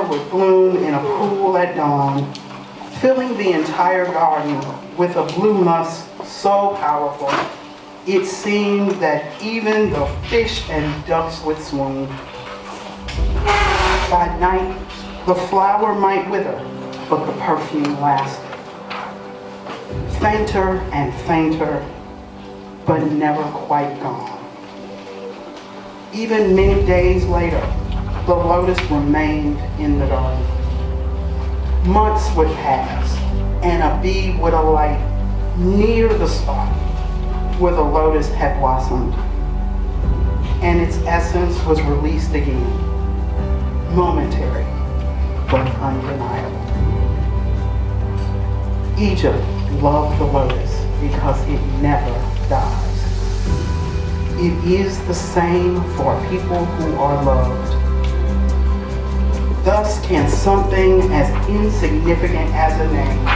would bloom in a pool at dawn, filling the entire garden with a blue musk so powerful, it seemed that even the fish and ducks would swoon. By night, the flower might wither, but the perfume lasted. Fainter and fainter, but never quite gone. Even many days later, the lotus remained in the garden. Months would pass, and a bee would alight near the spot where the lotus had blossomed, and its essence was released again, momentary but undeniable. Egypt loved the lotus because it never dies. It is the same for people who are loved. Thus can something as insignificant as a name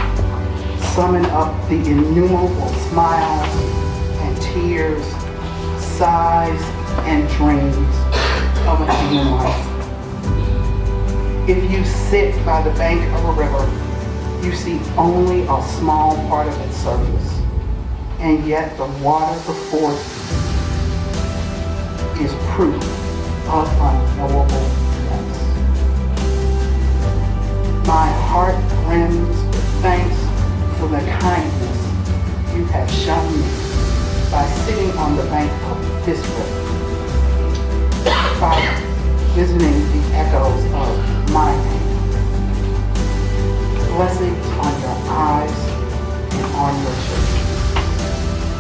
summon up the innumerable smiles and tears, sighs and dreams of a human life. If you sit by the bank of a river, you see only a small part of its surface, and yet the water before it is proof of unknowable depths. My heart brims with thanks for the kindness you have shown me by sitting on the bank of this river, by visiting the echoes of my name. Blessings on your eyes and on your children.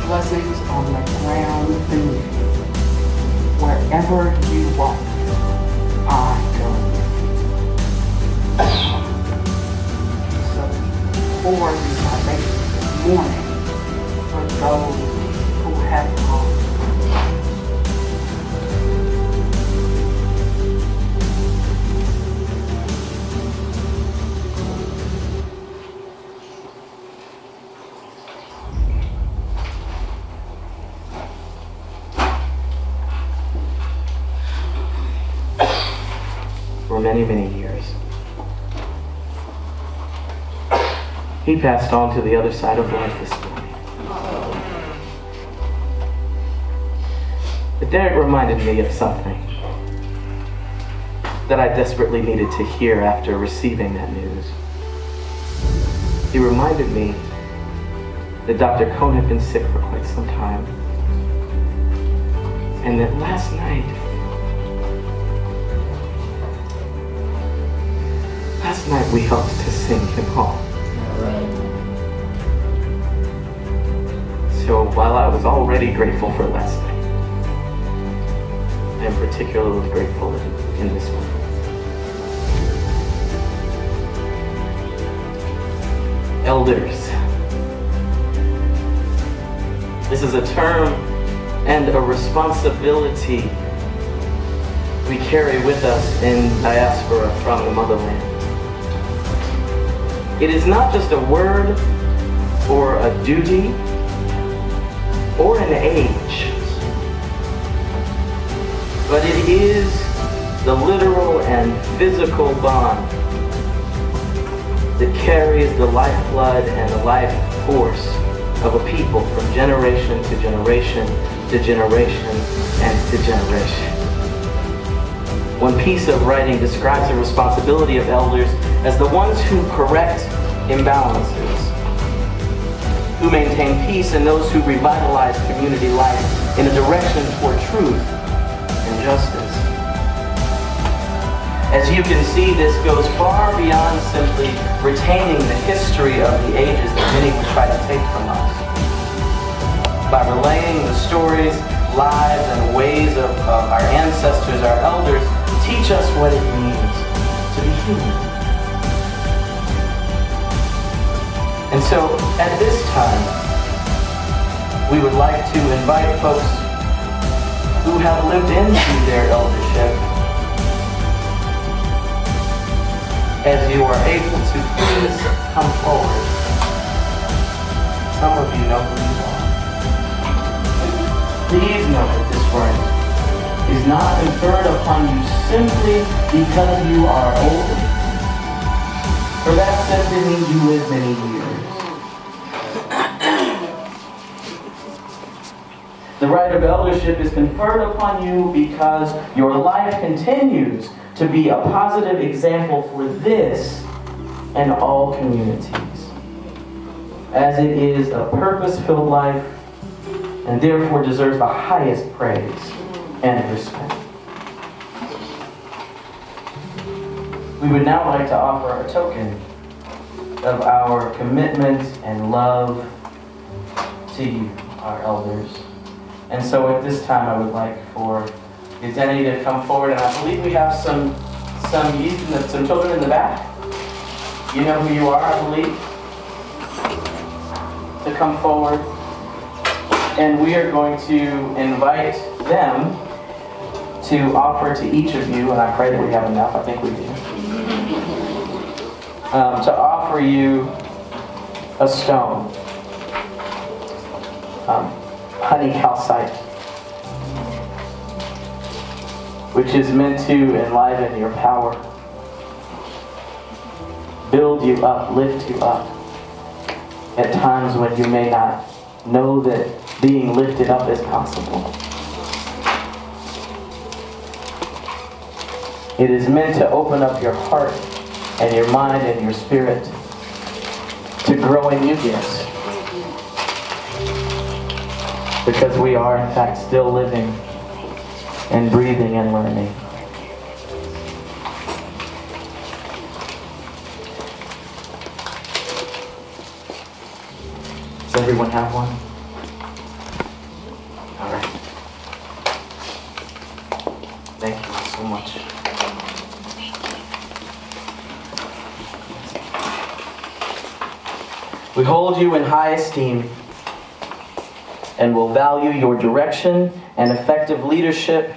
Blessings on the ground beneath you. Wherever you walk, I go with you. So pour these libations this morning for those who have gone. For many, many years. He passed on to the other side of life this morning. But Derek reminded me of something that I desperately needed to hear after receiving that news. He reminded me that Dr. Cohn had been sick for quite some time, and that last night we helped to sing him home. So while I was already grateful for last night, I am particularly grateful in this moment. Elders. This is a term and a responsibility we carry with us in diaspora from the motherland. It is not just a word or a duty or an age, but it is the literal and physical bond that carries the lifeblood and the life force of a people from generation to generation to generation and to generation. One piece of writing describes the responsibility of elders as the ones who correct imbalances, who maintain peace, and those who revitalize community life in a direction toward truth and justice. As you can see, this goes far beyond simply retaining the history of the ages that many would try to take from us. By relaying the stories, lives, and ways of our ancestors, our elders, teach us what it means to be human. And so, at this time, we would like to invite folks who have lived into their eldership, as you are able to, please come forward. Some of you know who you are. Please know that this right is not conferred upon you simply because you are old for that simply means you live many years. The right of eldership is conferred upon you because your life continues to be a positive example for this and all communities, as it is a purpose-filled life and therefore deserves the highest praise and respect. We would now like to offer a token of our commitment and love to you, our elders. And so at this time I would like for the identity to come forward, and I believe we have some youth, some children in the back. You know who you are, I believe. To come forward. And we are going to invite them to offer to each of you, and I pray that we have enough, I think we do, to offer you a stone. Honey calcite, which is meant to enliven your power, build you up, lift you up at times when you may not know that being lifted up is possible. It is meant to open up your heart and your mind and your spirit to grow in new gifts. Because we are, in fact, still living and breathing and learning. Does everyone have one? All right. Thank you so much. We hold you in high esteem and will value your direction and effective leadership,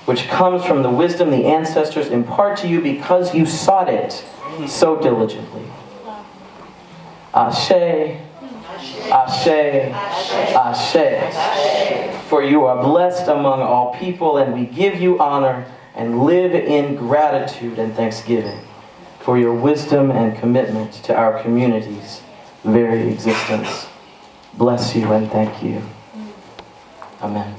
which comes from the wisdom the ancestors impart to you because you sought it so diligently. Ashe, Ashe, Ashe. For you are blessed among all people, and we give you honor and live in gratitude and thanksgiving for your wisdom and commitment to our community's very existence. Bless you and thank you. Amen.